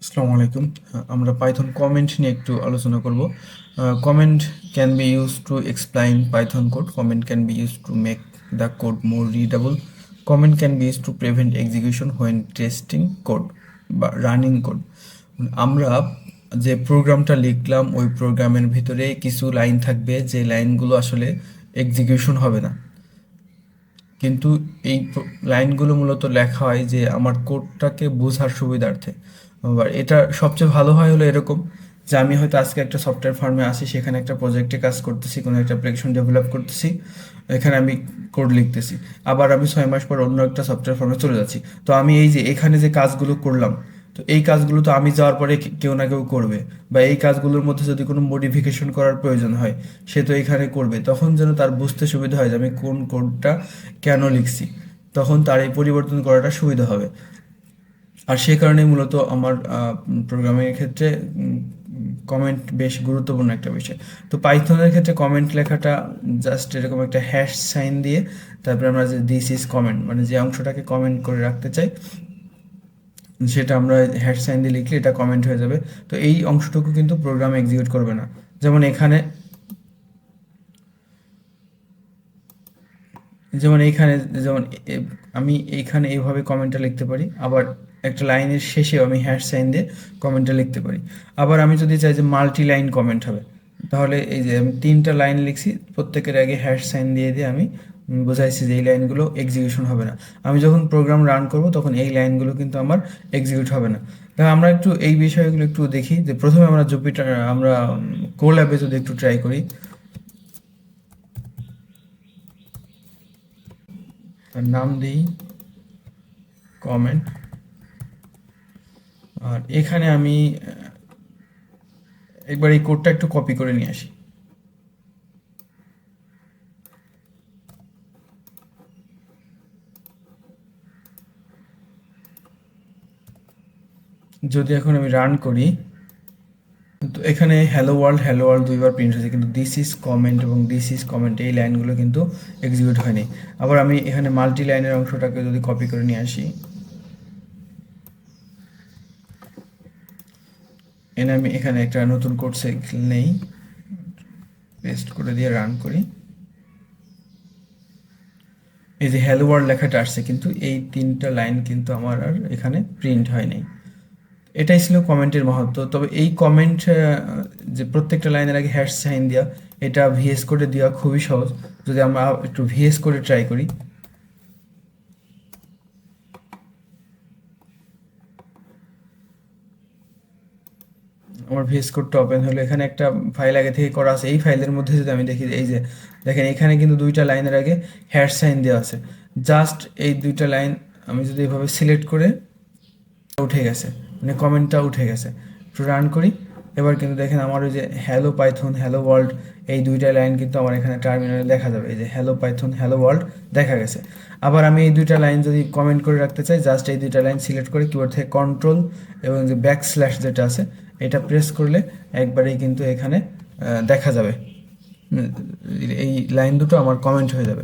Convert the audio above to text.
আসসালামু আলাইকুম। আমরা পাইথন কমেন্ট নিয়ে একটু আলোচনা করব। Comment can be use to explain Python code. Comment can be use to make the code more readable. Comment can be use to prevent execution when testing code বা running code. আমরা যে প্রোগ্রামটা লিখলাম ওই প্রোগ্রামের ভিতরে কিছু লাইন থাকবে যে লাইনগুলো আসলে এক্সিকিউশন হবে না, কিন্তু এই লাইনগুলো মূলত লেখা হয় যে আমার কোডটাকে বোঝার সুবিধার্থে। আবার এটা সবচেয়ে ভালো হয় হলো এরকম যে আমি হয়তো আজকে একটা সফটওয়্যার ফার্মে আছি, সেখানে একটা প্রজেক্টে কাজ করতেছি, কোনো একটা অ্যাপ্লিকেশন ডেভেলপ করতেছি, এখানে আমি কোড লিখতেছি। আবার আমি 6 মাস পর অন্য একটা সফটওয়্যার ফার্মে চলে যাচ্ছি। তো আমি এই যে এখানে যে কাজগুলো করলাম, তো এই কাজগুলো তো আমি যাওয়ার পরে কেউ না কেউ করবে, বা এই কাজগুলোর মধ্যে যদি কোনো মডিফিকেশন করার প্রয়োজন হয় সে তো এখানে করবে। তখন যেন তার বুঝতে সুবিধা হয় যে আমি কোন কোডটা কেন লিখছি, তখন তার এই পরিবর্তন করাটা সুবিধা হবে। আর সে কারণেই মূলত আমার প্রোগ্রামিংয়ের ক্ষেত্রে কমেন্ট বেশ গুরুত্বপূর্ণ একটা বিষয়। তো পাইথনের ক্ষেত্রে কমেন্ট লেখাটা জাস্ট এরকম একটা হ্যাশ সাইন দিয়ে তারপরে আমরা যে দিস ইজ কমেন্ট, মানে যে অংশটাকে কমেন্ট করে রাখতে চাই সেটা আমরা হ্যাশ সাইন দিয়ে লিখলে এটা কমেন্ট হয়ে যাবে। তো এই অংশটুকু কিন্তু প্রোগ্রাম এক্সিকিউট করবে না। যেমন এখানে যেমন এইখানে যেমন আমি এইখানে এইভাবে কমেন্টটা লিখতে পারি, আবার একটা লাইনের শেষেও আমি হ্যাশ সাইন দিয়ে কমেন্টটা লিখতে পারি। আবার আমি যদি চাই যে মাল্টি লাইন কমেন্ট হবে, তাহলে এই যে আমি 3টা লাইন লিখছি, প্রত্যেকের আগে হ্যাশ সাইন দিয়ে দিয়ে আমি বোঝাইছি যে এই লাইনগুলো এক্সিকিউশন হবে না। আমি যখন প্রোগ্রাম রান করব তখন এই লাইনগুলো কিন্তু আমার এক্সিকিউট হবে না। তা আমরা একটু এই বিষয়গুলো একটু দেখি। যে প্রথমে আমরা জুপিটার, আমরা কোল্যাবে যদি একটু ট্রাই করি, তার নাম দিই কমেন্ট। আর এখানে আমি একবার এই কোডটা একটু কপি করে নিয়ে আসি। যদি এখন আমি রান করি, তো এখানে হ্যালো ওয়ার্ল্ড দুইবার প্রিন্ট হয়েছে, কিন্তু দিস ইজ কমেন্ট এবং দিস ইজ কমেন্ট এই লাইনগুলো কিন্তু এক্সিকিউট হয়নি। আবার আমি এখানে মাল্টি লাইনের অংশটাকে যদি কপি করে নিয়ে আসি, এনে আমি এখানে একটা নতুন কোড সাইকেল নেই, পেস্ট করে দিয়ে রান করি, এই যে হ্যালো ওয়ার্ল্ড লেখাটা আসছে, কিন্তু এই 3টা লাইন কিন্তু আমার আর এখানে প্রিন্ট হয় নাই। এটাই ছিল কমেন্টের মাহাত্ম্য। তবে এই কমেন্ট যে প্রত্যেকটা লাইনের আগে হ্যাশ সাইন দেওয়া, এটা ভিএস কোডে দেওয়া খুবই সহজ। যদি আমরা একটু ভিএস কোডে ট্রাই করি, আমার ভিএস কোডটা ওপেন হলো। এখানে একটা ফাইল আগে থেকে করা আছে, এই ফাইলের মধ্যে যদি আমি দেখি, এই যে দেখেন এখানে কিন্তু 2টা লাইনের আগে হ্যাশ সাইন দেওয়া আছে। জাস্ট এই 2টা লাইন আমি যদি এভাবে সিলেক্ট করে, উঠে গেছে, মানে কমেন্টটা উঠে গেছে। একটু রান করি, এবার কিন্তু দেখেন আমার ওই যে হ্যালো পাইথন হ্যালো ওয়ার্ল্ড এই 2টা লাইন কিন্তু আমার এখানে টার্মিনালে দেখা যাবে, এই যে হ্যালো পাইথন হ্যালো ওয়ার্ল্ড দেখা গেছে। আবার আমি এই 2টা লাইন যদি কমেন্ট করে রাখতে চাই, জাস্ট এই 2টা লাইন সিলেক্ট করে কিবোর্ড থেকে কন্ট্রোল এবং যে ব্যাক স্ল্যাশ যেটা আছে এটা প্রেস করলে একবারেই কিন্তু এখানে দেখা যাবে, এই লাইন দুটো আমার কমেন্ট হয়ে যাবে।